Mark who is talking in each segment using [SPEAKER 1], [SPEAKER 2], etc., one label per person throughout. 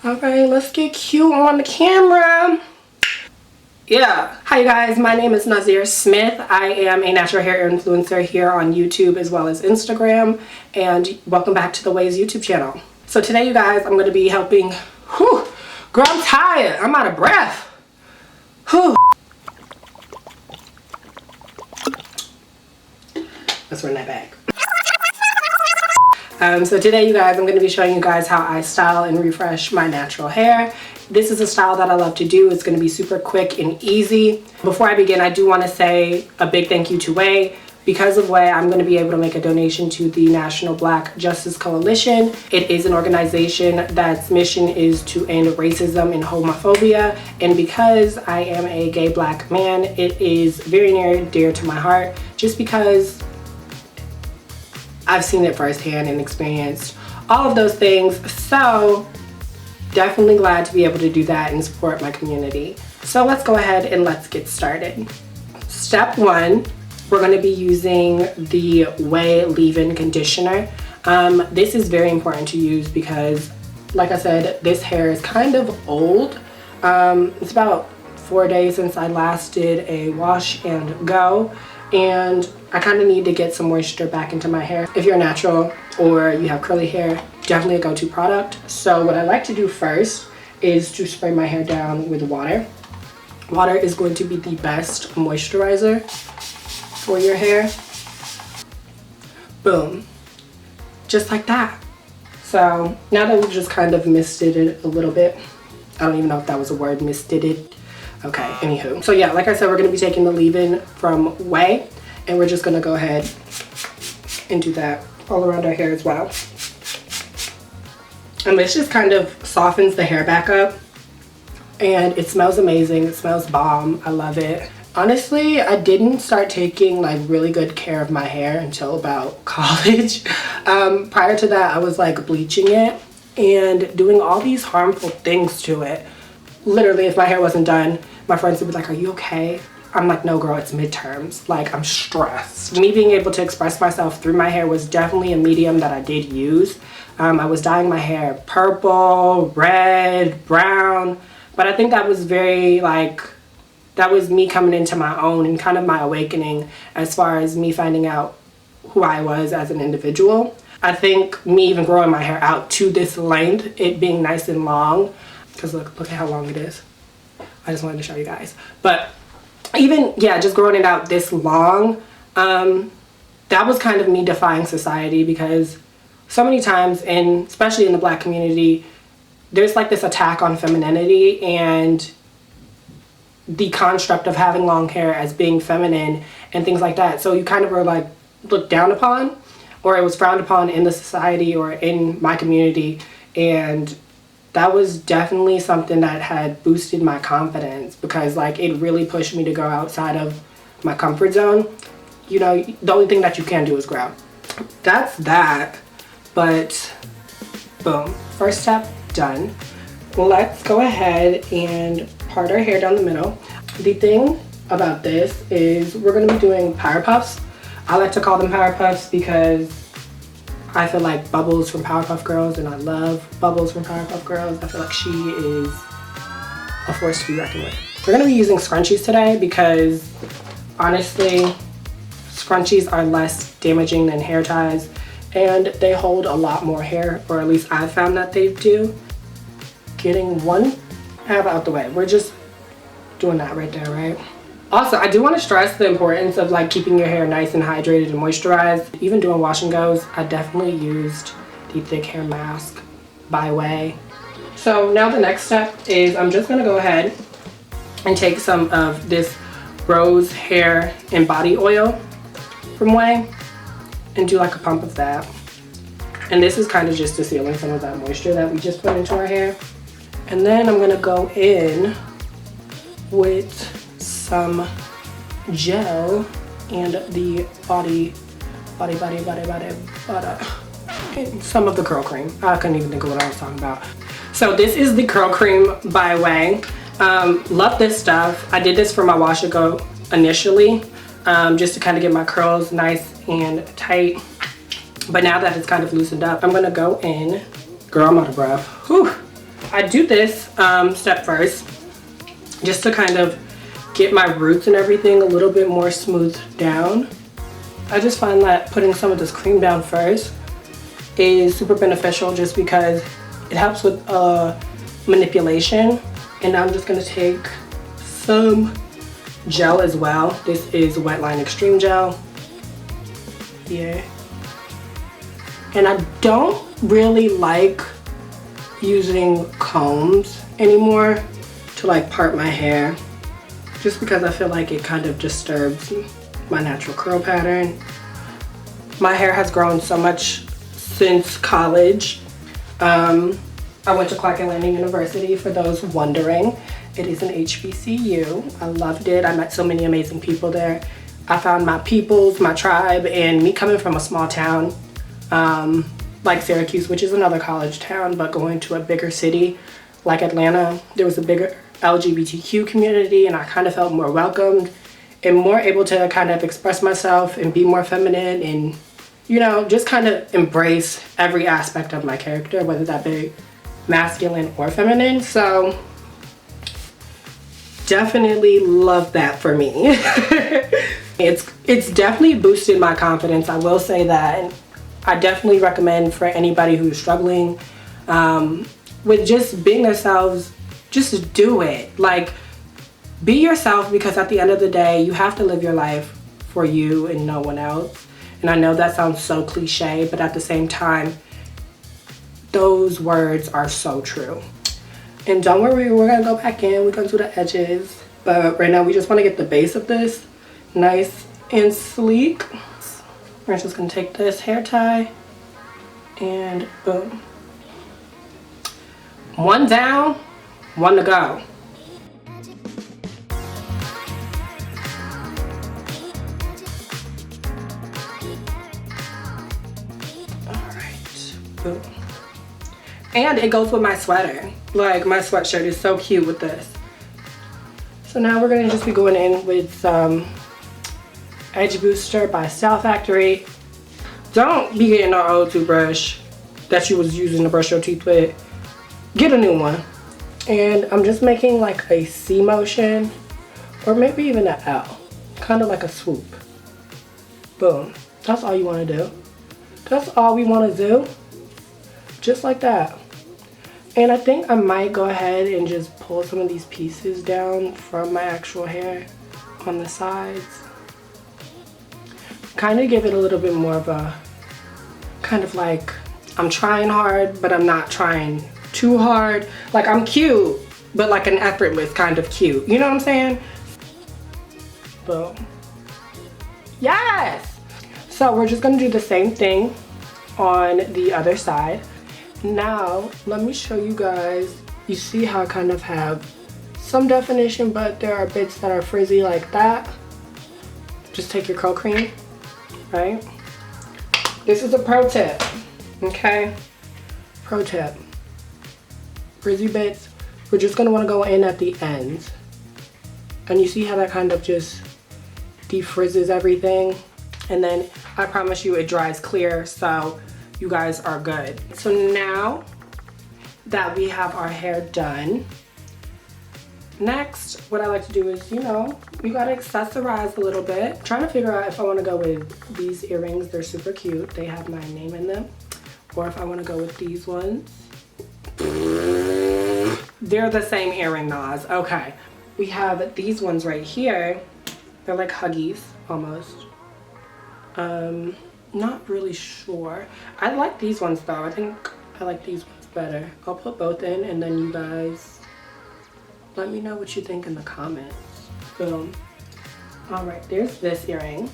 [SPEAKER 1] Alright, let's get cute on the camera. Yeah. Hi you guys, my name is Nazhier Smith. I am a natural hair influencer here on YouTube as well as Instagram. And welcome back to the Ways YouTube channel. So today you guys, I'm going to be helping... Whew, girl, I'm tired. I'm out of breath. Whew. Let's run that back. So today you guys, I'm going to be showing you guys how I style and refresh my natural hair. This is a style that I love to do. It's going to be super quick and easy. Before I begin, I do want to say a big thank you to OUAI. Because of OUAI, I'm going to be able to make a donation to the National Black Justice Coalition. It is an organization that's mission is to end racism and homophobia. And because I am a gay black man, it is very near and dear to my heart, just because I've seen it firsthand and experienced all of those things. So definitely glad to be able to do that and support my community. So let's go ahead and let's get started. Step one, we're going to be using the OUAI leave-in conditioner. This is very important to use because, like I said, this hair is kind of old. It's about 4 days since I last did a wash and go, and I kind of need to get some moisture back into my hair. If you're natural or you have curly hair, definitely a go-to product. So what I like to do first is to spray my hair down with water. Water is going to be the best moisturizer for your hair. Boom. Just like that. So now that we've just kind of misted it a little bit, I don't even know if that was a word, misted it. Okay, anywho. So yeah, like I said, we're going to be taking the leave-in from OUAI, and we're just going to go ahead and do that all around our hair as well. And this just kind of softens the hair back up, and it smells amazing. It smells bomb. I love it. Honestly, I didn't start taking like really good care of my hair until about college. Prior to that, I was like bleaching it and doing all these harmful things to it. Literally, if my hair wasn't done, my friends would be like, "Are you okay?" I'm like, "No girl, it's midterms. Like, I'm stressed." Me being able to express myself through my hair was definitely a medium that I did use. I was dyeing my hair purple, red, brown, but I think that was very like, that was me coming into my own and kind of my awakening as far as me finding out who I was as an individual. I think me even growing my hair out to this length, it being nice and long, because look at how long it is. I just wanted to show you guys. But even, yeah, just growing it out this long, that was kind of me defying society, because so many times, and especially in the black community, there's like this attack on femininity and the construct of having long hair as being feminine and things like that. So you kind of were like looked down upon, or it was frowned upon in the society or in my community. And that was definitely something that had boosted my confidence, because like it really pushed me to go outside of my comfort zone. You know, the only thing that you can do is grow. That's that. But boom, first step done. Let's go ahead and part our hair down the middle. The thing about this is we're going to be doing power puffs. I like to call them power puffs because I feel like Bubbles from Powerpuff Girls, and I love Bubbles from Powerpuff Girls. I feel like she is a force to be reckoned with. We're going to be using scrunchies today because honestly, scrunchies are less damaging than hair ties, and they hold a lot more hair, or at least I've found that they do. Getting one half out the way. We're just doing that right there, right? Also, I do want to stress the importance of like keeping your hair nice and hydrated and moisturized. Even doing wash and goes, I definitely used the thick hair mask by OUAI. So now the next step is I'm just going to go ahead and take some of this rose hair and body oil from OUAI and do like a pump of that. And this is kind of just to seal in some of that moisture that we just put into our hair. And then I'm going to go in with some gel and the body and some of the curl cream. I couldn't even think of what I was talking about. So this is the curl cream by OUAI. Love this stuff. I did this for my wash and go initially, just to kind of get my curls nice and tight. But now that it's kind of loosened up, I'm gonna go in. Girl, I'm out of breath. Whew. I do this step first just to kind of get my roots and everything a little bit more smoothed down. I just find that putting some of this cream down first is super beneficial just because it helps with manipulation. And now I'm just gonna take some gel as well. This is Wetline Extreme Gel here. And I don't really like using combs anymore to like part my hair, just because I feel like it kind of disturbs my natural curl pattern. My hair has grown so much since college. I went to Clark Atlanta University, for those wondering. It is an HBCU. I loved it. I met so many amazing people there. I found my peoples, my tribe, and me coming from a small town like Syracuse, which is another college town, but going to a bigger city like Atlanta, there was a bigger LGBTQ community, and I kind of felt more welcomed and more able to kind of express myself and be more feminine and, you know, just kind of embrace every aspect of my character, whether that be masculine or feminine. So definitely love that for me. It's definitely boosted my confidence, I will say that. And I definitely recommend for anybody who's struggling with just being themselves, just do it. Like, be yourself, because at the end of the day, you have to live your life for you and no one else. And I know that sounds so cliche, but at the same time, those words are so true. And don't worry, we're gonna go back in, we're gonna do the edges. But right now we just wanna get the base of this nice and sleek. We're just gonna take this hair tie and boom. One down, one to go. All right, boom. And it goes with my sweater. Like, my sweatshirt is so cute with this. So now we're gonna just be going in with some Edge Booster by Style Factory. Don't be getting our old toothbrush that you was using to brush your teeth with. Get a new one. And I'm just making like a C motion, or maybe even an L. Kind of like a swoop. Boom. That's all you wanna do. That's all we wanna do. Just like that. And I think I might go ahead and just pull some of these pieces down from my actual hair on the sides. Kind of give it a little bit more of a, kind of like, I'm trying hard, but I'm not trying too hard. Like, I'm cute, but like an effortless kind of cute. You know what I'm saying? Boom. Yes! So we're just gonna do the same thing on the other side. Now, let me show you guys. You see how I kind of have some definition, but there are bits that are frizzy like that. Just take your curl cream, right? This is a pro tip, okay? Pro tip. Frizzy bits, we're just gonna wanna go in at the ends. And you see how that kind of just defrizzes everything? And then I promise you it dries clear, so you guys are good. So now that we have our hair done, next, what I like to do is, you know, you gotta accessorize a little bit. I'm trying to figure out if I wanna go with these earrings. They're super cute. They have my name in them. Or if I wanna go with these ones. They're the same earring, Nas. Okay. We have these ones right here. They're like Huggies, almost. Not really sure. I like these ones though. I think I like these ones better. I'll put both in and then you guys let me know what you think in the comments. Boom. All right, there's this earring.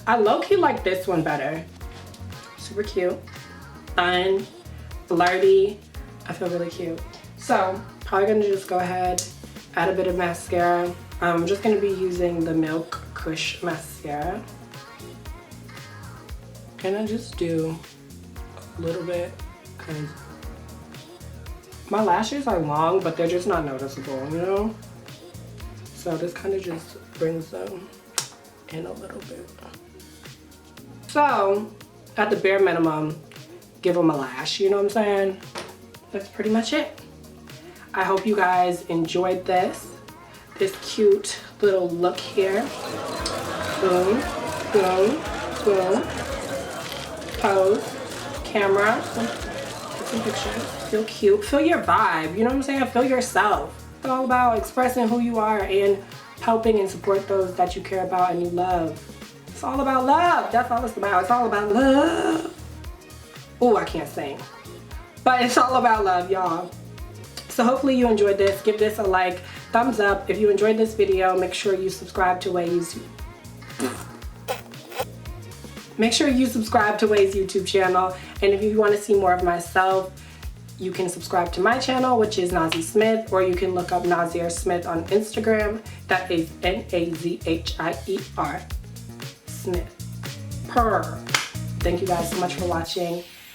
[SPEAKER 1] I low-key like this one better. Super cute. Fun. Flirty. I feel really cute. So, probably gonna just go ahead, add a bit of mascara. I'm just gonna be using the Milk Kush mascara. And I just do a little bit, because my lashes are long, but they're just not noticeable, you know? So this kind of just brings them in a little bit. So, at the bare minimum, give them a lash, you know what I'm saying? That's pretty much it. I hope you guys enjoyed this cute little look here. Boom, boom, boom. Pose, camera, take some pictures. Feel cute, feel your vibe, you know what I'm saying? Feel yourself. It's all about expressing who you are and helping and support those that you care about and you love. It's all about love. That's all it's about. It's all about love. Oh, I can't sing. But it's all about love, y'all. So hopefully you enjoyed this. Give this a like, thumbs up. If you enjoyed this video, make sure you subscribe to Ouai's. Make sure you subscribe to Ouai's YouTube channel. And if you want to see more of myself, you can subscribe to my channel, which is Nazhier Smith, or you can look up Nazhier Smith on Instagram. That is Nazhier Smith. Thank you guys so much for watching.